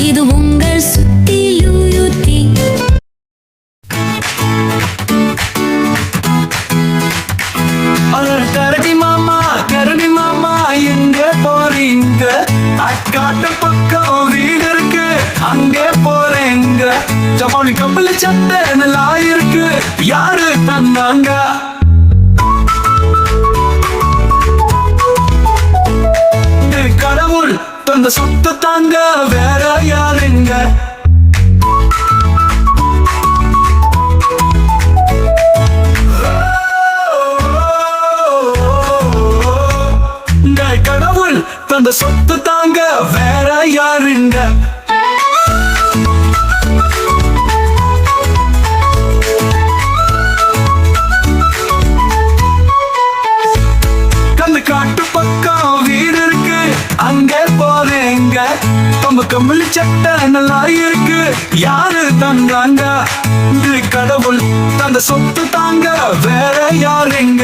இது உங்கள் சுத்தி யூயூத்தி. கரடி மாமா கரடி மாமா எங்க போறீங்க? அக்காட்டு பக்கம் வீடு இருக்கு, அங்கே போறேங்க. ஜப்பானி கப்பல் சட்டை நல்லா இருக்கு, யாரு தந்தாங்க? கடவுள் தந்த சொத்து தாங்க, வேற யாருங்க? கடவுள் தந்த சொத்து தாங்க, வேற யாருங்க? கந்து காட்டு பக்கம் வீடு இருக்கு, அங்கே போறேங்க. நம்ம கம்பளி சட்டை நல்லா இருக்கு, யாரு தந்தாங்க? கடவுள் தந்த சொத்து தாங்க, வேற யாருங்க?